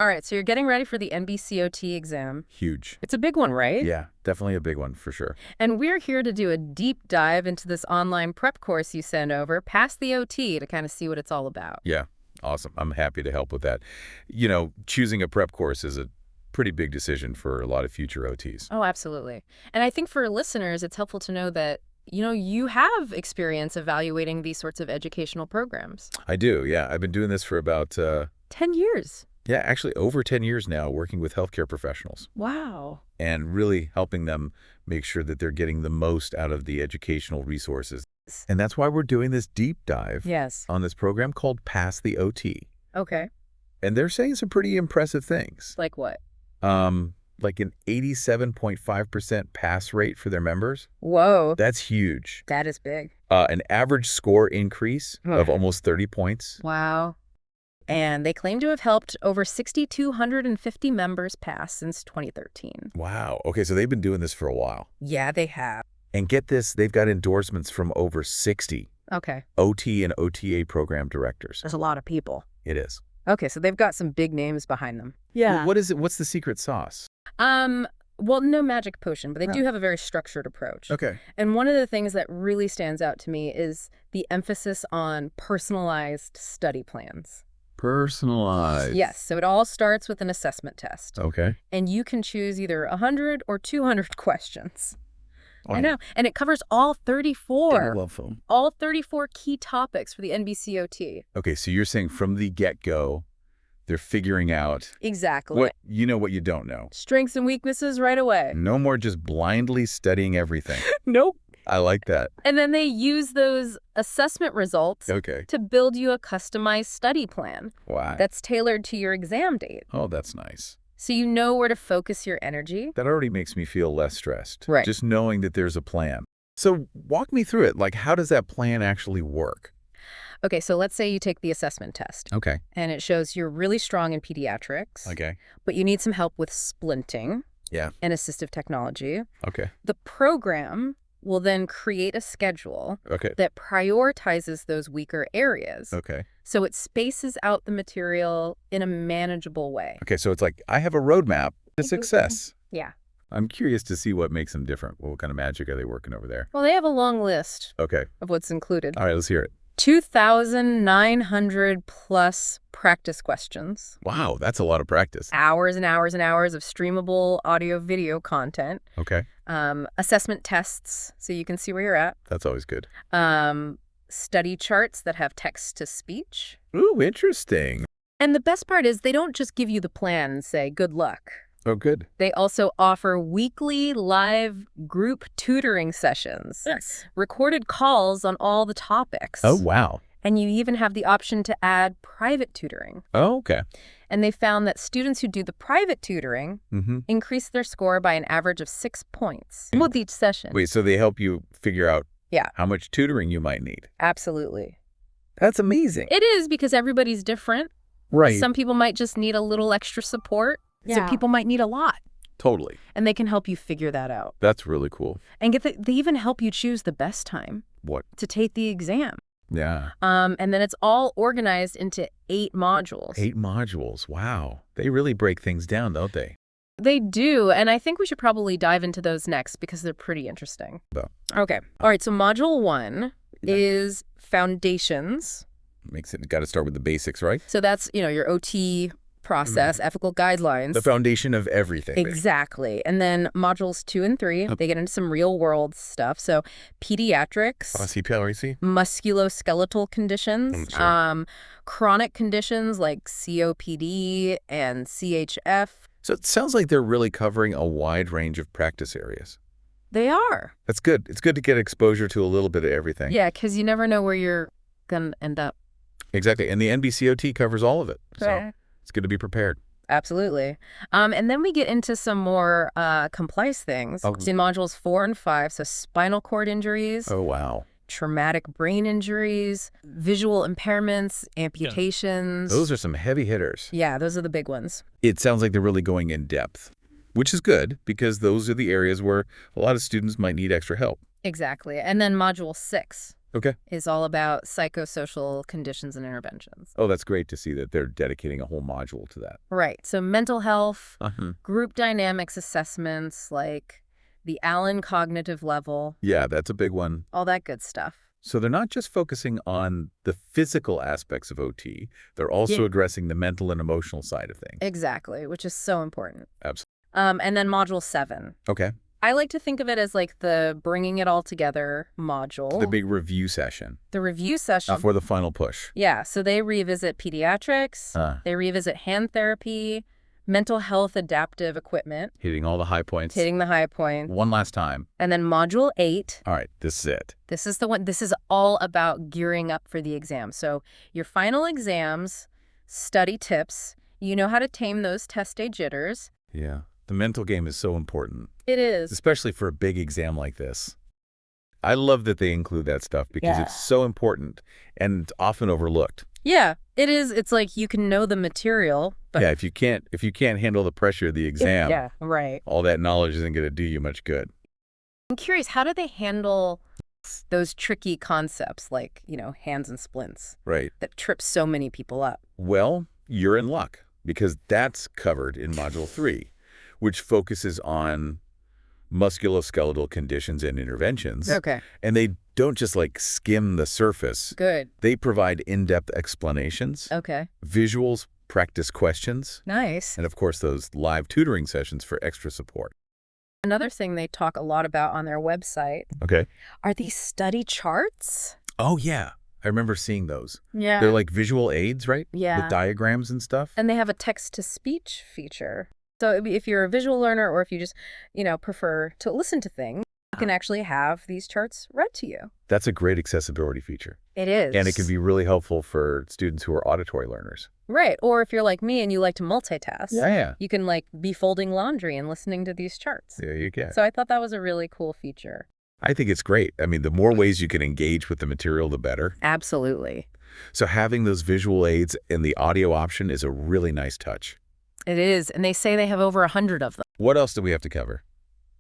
All right, so you're getting ready for the NBCOT exam. Huge. It's a big one, right? Yeah, definitely a big one for sure. And we're here to do a deep dive into this online prep course you send over, past the OT, to kind of see what it's all about. Yeah, awesome. I'm happy to help with that. Choosing a prep course is a pretty big decision for a lot of future OTs. Oh, absolutely. And I think for listeners, it's helpful to know that, you have experience evaluating these sorts of educational programs. I do, yeah. I've been doing this for about, 10 years. yeah, actually over 10 years now, working with healthcare professionals Wow. and really helping them make sure that they're getting the most out of the educational resources. And that's why we're doing this deep dive Yes. on this program called Pass the OT. Okay. And they're saying some pretty impressive things. Like what? Like an 87.5% pass rate for their members. Whoa. That's huge. That is big. An average score increase of Ugh. almost 30 points. Wow. And they claim to have helped over 6,250 members pass since 2013. Wow. Okay, so they've been doing this for a while. Yeah, they have. And get this, they've got endorsements from over 60 Okay. OT and OTA program directors. There's a lot of people. It is. Okay, so they've got some big names behind them. Well, what is it? What's the secret sauce? Well, no magic potion, but they No. do have a very structured approach. Okay. And one of the things that really stands out to me is the emphasis on personalized study plans. Personalized. Yes, so it all starts with an assessment test. Okay. And you can choose either 100 or 200 questions. Oh, I know. And it covers all 34. I love film. All 34 key topics for the NBCOT. Okay, so you're saying from the get-go, they're figuring out Exactly. what you don't know. Strengths and weaknesses right away. No more just blindly studying everything. Nope. I like that. And then they use those assessment results Okay. to build you a customized study plan Wow. that's tailored to your exam date. Oh, that's nice. So you know where to focus your energy. That already makes me feel less stressed. Right. Just knowing that there's a plan. So walk me through it. Like, how does that plan actually work? Okay, so let's say you take the assessment test. Okay. And it shows you're really strong in pediatrics. Okay. But you need some help with splinting. Yeah. And assistive technology. Okay. The program will then create a schedule Okay. that prioritizes those weaker areas. Okay. So it spaces out the material in a manageable way. Okay, so it's like, I have a roadmap to success. Yeah. I'm curious to see what makes them different. What kind of magic are they working over there? Well, they have a long list Okay. of what's included. All right, let's hear it. 2,900 plus practice questions. Wow, that's a lot of practice. Hours and hours and hours of streamable audio-video content. Okay. Assessment tests, so you can see where you're at. That's always good. Study charts that have text-to-speech. Ooh, interesting. And the best part is they don't just give you the plan and say, good luck. Oh, good. They also offer weekly live group tutoring sessions. Yes. Recorded calls on all the topics. Oh, wow. And you even have the option to add private tutoring. Oh, okay. And they found that students who do the private tutoring increase their score by an average of 6 points with each session. Wait, so they help you figure out Yeah. how much tutoring you might need. Absolutely. That's amazing. It is, because everybody's different. Right. Some people might just need a little extra support. Yeah. Some people might need a lot. Totally. And they can help you figure that out. That's really cool. And they even help you choose the best time What? to take the exam. Yeah. And then it's all organized into 8 modules. 8 modules. Wow. They really break things down, don't they? They do, and I think we should probably dive into those next because they're pretty interesting. Though. Okay. All right, so Module 1 Yeah. is Foundations. Makes it, got to start with the basics, right? So that's, your OT process, ethical guidelines. The foundation of everything. Exactly. And then Modules 2 and 3, they get into some real-world stuff. So pediatrics, CPLRC? musculoskeletal conditions, Sure. chronic conditions like COPD and CHF. So it sounds like they're really covering a wide range of practice areas. They are. That's good. It's good to get exposure to a little bit of everything. Yeah, because you never know where you're going to end up. Exactly. And the NBCOT covers all of it. So Right. it's good to be prepared. Absolutely. And then we get into some more compliance things. Oh. In Modules 4 and 5, so spinal cord injuries, Oh, wow. traumatic brain injuries, visual impairments, amputations. Those are some heavy hitters. Yeah, those are the big ones. It sounds like they're really going in depth, which is good because those are the areas where a lot of students might need extra help. Exactly. And then Module 6, Okay. is all about psychosocial conditions and interventions. Oh, that's great to see that they're dedicating a whole module to that. Right. So mental health, Uh-huh. group dynamics assessments like the Allen cognitive level, Yeah, that's a big one. all that good stuff. So they're not just focusing on the physical aspects of OT, they're also Yeah. addressing the mental and emotional side of things. Exactly, which is so important. Absolutely. And then module 7. Okay. I like to think of it as like the bringing it all together module. The big review session The review session. before the final push. Yeah, so they revisit pediatrics, they revisit hand therapy, mental health adaptive equipment, Hitting all the high points. hitting the high points. One last time. And then module 8. All right, this is it. This is the one. This is all about gearing up for the exam. So your final exams, study tips, you know how to tame those test day jitters. Yeah. The mental game is so important, It is. especially for a big exam like this. I love that they include that stuff because Yeah. it's so important and often overlooked. Yeah, it is. It's like you can know the material, but Yeah, if you can't handle the pressure of the exam, yeah, right. all that knowledge isn't going to do you much good. I'm curious, how do they handle those tricky concepts like, hands and splints Right. that trip so many people up? Well, you're in luck because that's covered in Module 3, which focuses on musculoskeletal conditions and interventions. Okay, And they don't just like skim the surface. good. They provide in-depth explanations, Okay, visuals, practice questions, nice. and of course those live tutoring sessions for extra support. Another thing they talk a lot about on their website Okay. are these study charts. Oh, yeah. I remember seeing those. Yeah. They're like visual aids, right? Yeah. With diagrams and stuff. And they have a text-to-speech feature. So if you're a visual learner or if you just, prefer to listen to things, you can actually have these charts read to you. That's a great accessibility feature. It is. And it can be really helpful for students who are auditory learners. Right. Or if you're like me and you like to multitask, Yeah. you can be folding laundry and listening to these charts. There you go. So I thought that was a really cool feature. I think it's great. I mean, the more ways you can engage with the material, the better. Absolutely. So having those visual aids and the audio option is a really nice touch. It is. And they say they have over 100 of them. What else do we have to cover?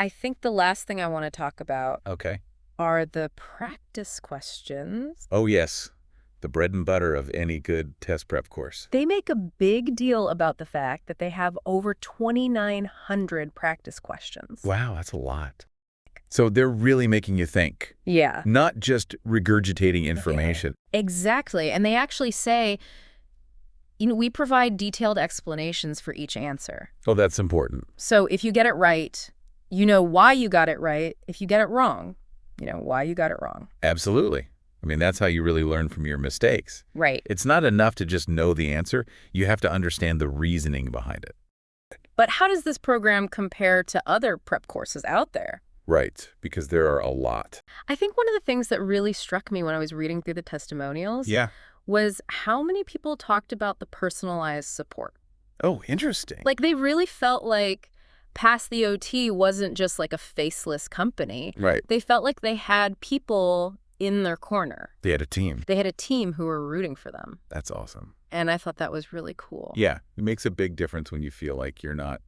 I think the last thing I want to talk about Okay. are the practice questions. Oh, yes. The bread and butter of any good test prep course. They make a big deal about the fact that they have over 2,900 practice questions. Wow, that's a lot. So they're really making you think, Yeah, not just regurgitating information. exactly. And they actually say, we provide detailed explanations for each answer. Oh, that's important. So if you get it right, you know why you got it right. If you get it wrong, you know why you got it wrong. Absolutely. I mean, that's how you really learn from your mistakes. Right. It's not enough to just know the answer. You have to understand the reasoning behind it. But how does this program compare to other prep courses out there? Right, because there are a lot. I think one of the things that really struck me when I was reading through the testimonials Yeah. was how many people talked about the personalized support. Oh, interesting. Like they really felt like Pass the OT wasn't just like a faceless company. Right. They felt like they had people in their corner. They had a team. They had a team who were rooting for them. That's awesome. And I thought that was really cool. Yeah, it makes a big difference when you feel like you're not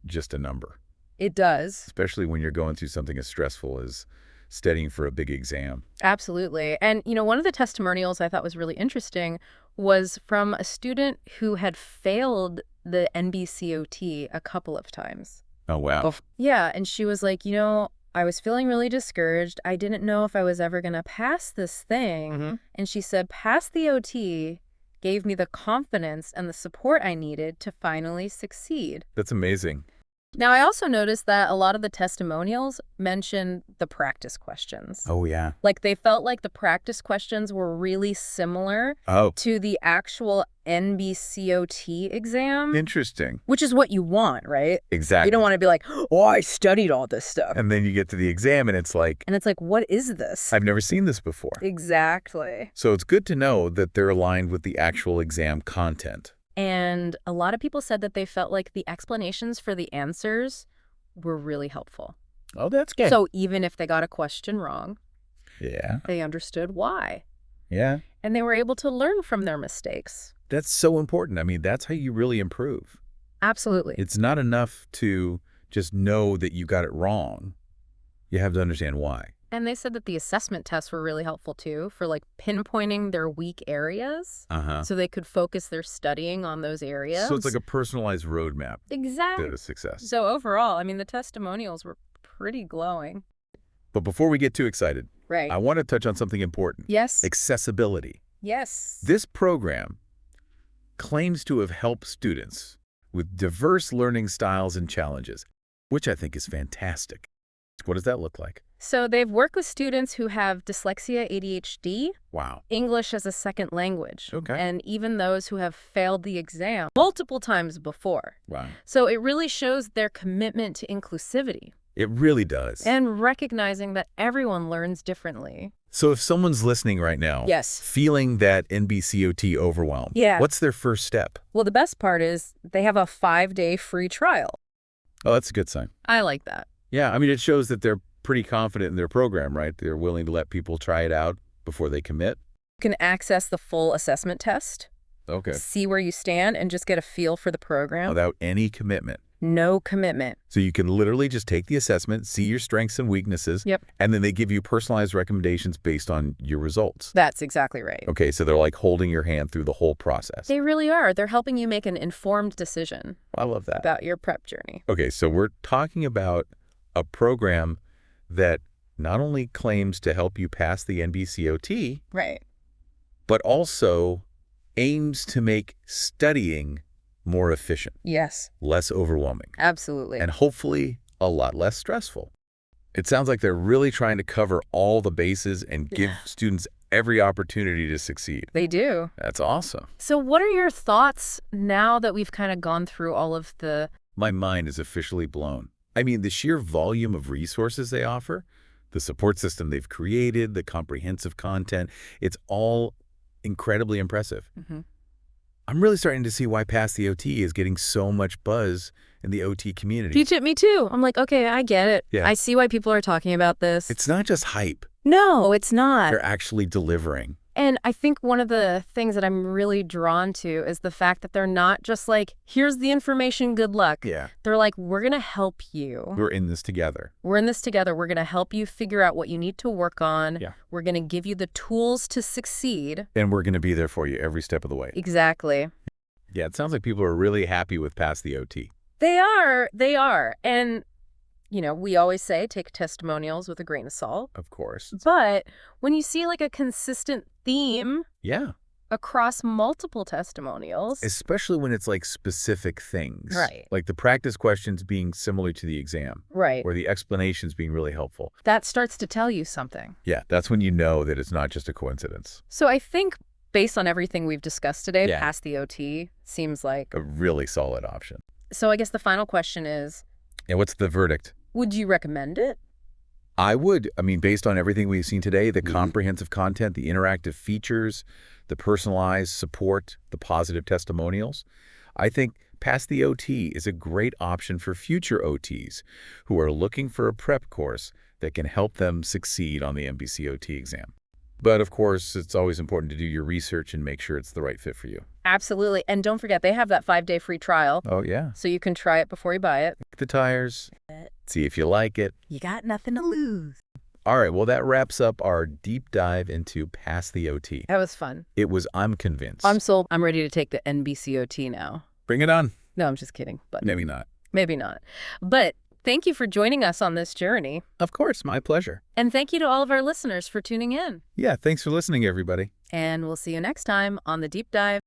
just a number, It does. especially when you're going through something as stressful as studying for a big exam. Absolutely. And, one of the testimonials I thought was really interesting was from a student who had failed the NBCOT a couple of times. Oh, wow. Yeah, and she was like, I was feeling really discouraged. I didn't know if I was ever going to pass this thing. Mhm. And she said, pass the OT gave me the confidence and the support I needed to finally succeed. That's amazing. Now, I also noticed that a lot of the testimonials mentioned the practice questions. Oh, yeah. Like they felt like the practice questions were really similar Oh, to the actual NBCOT exam, interesting. which is what you want, right? Exactly. You don't want to be like, oh, I studied all this stuff. And then you get to the exam and it's like, And it's like, what is this? I've never seen this before. Exactly. So it's good to know that they're aligned with the actual exam content. And a lot of people said that they felt like the explanations for the answers were really helpful. Oh, that's good. So even if they got a question wrong, Yeah. they understood why. Yeah. And they were able to learn from their mistakes. That's so important. I mean, that's how you really improve. Absolutely. It's not enough to just know that you got it wrong. You have to understand why. And they said that the assessment tests were really helpful too for like pinpointing their weak areas Uh-huh. so they could focus their studying on those areas. So it's like a personalized roadmap Exactly. to success. So overall, I mean, the testimonials were pretty glowing. But before we get too excited, Right. I want to touch on something important. Yes. Accessibility. Yes. This program claims to have helped students with diverse learning styles and challenges, which I think is fantastic. What does that look like? So they've worked with students who have dyslexia, ADHD, Wow. English as a second language, Okay. and even those who have failed the exam multiple times before. Wow. So it really shows their commitment to inclusivity It really does. and recognizing that everyone learns differently. So if someone's listening right now, Yes. feeling that NBCOT overwhelm, Yeah. what's their first step? Well, the best part is they have a 5-day free trial. Oh, that's a good sign. I like that. Yeah, I mean, it shows that they're pretty confident in their program, right? They're willing to let people try it out before they commit. You can access the full assessment test, Okay. see where you stand, and just get a feel for the program. Without any commitment. No commitment. So you can literally just take the assessment, see your strengths and weaknesses, Yep. and then they give you personalized recommendations based on your results. That's exactly right. Okay, so they're like holding your hand through the whole process. They really are. They're helping you make an informed decision I love that. about your prep journey. Okay, so we're talking about a program that not only claims to help you pass the NBCOT, Right. but also aims to make studying more efficient, Yes, less overwhelming, absolutely. and hopefully a lot less stressful. It sounds like they're really trying to cover all the bases and give students every opportunity to succeed. They do. That's awesome. So what are your thoughts now that we've kind of gone through all of the... My mind is officially blown. I mean, the sheer volume of resources they offer, the support system they've created, the comprehensive content, it's all incredibly impressive. I'm really starting to see why Pass the OT is getting so much buzz in the OT community. Me too. I'm like, okay, I get it. Yeah. I see why people are talking about this. It's not just hype. No, it's not. They're actually delivering. And I think one of the things that I'm really drawn to is the fact that they're not just like, here's the information, good luck. Yeah. They're like, we're going to help you. We're in this together. We're in this together. We're going to help you figure out what you need to work on. Yeah. We're going to give you the tools to succeed. And we're going to be there for you every step of the way. Exactly. Yeah, it sounds like people are really happy with Pass the OT. They are. They are. And, you know, we always say take testimonials with a grain of salt. Of course. But when you see like a consistent theme Yeah. across multiple testimonials. Especially when it's like specific things. Right. Like the practice questions being similar to the exam. Right. Or the explanations being really helpful. That starts to tell you something. Yeah, that's when you know that it's not just a coincidence. So I think based on everything we've discussed today, Yeah. Pass the OT seems like... A really solid option. So I guess the final question is, And what's the verdict? would you recommend it? I would. I mean, based on everything we've seen today, the comprehensive content, the interactive features, the personalized support, the positive testimonials, I think Pass the OT is a great option for future OTs who are looking for a prep course that can help them succeed on the NBCOT exam. But of course, it's always important to do your research and make sure it's the right fit for you. Absolutely. And don't forget, they have that 5-day free trial, Oh, yeah. so you can try it before you buy it. Kick the tires, see if you like it. You got nothing to lose. All right, well, that wraps up our deep dive into Pass the OT. That was fun. It was I'm convinced. I'm sold. I'm ready to take the NBCOT now. Bring it on. No, I'm just kidding, but Maybe not. maybe not. But thank you for joining us on this journey. Of course, my pleasure. And thank you to all of our listeners for tuning in. Yeah, thanks for listening, everybody. And we'll see you next time on The Deep Dive.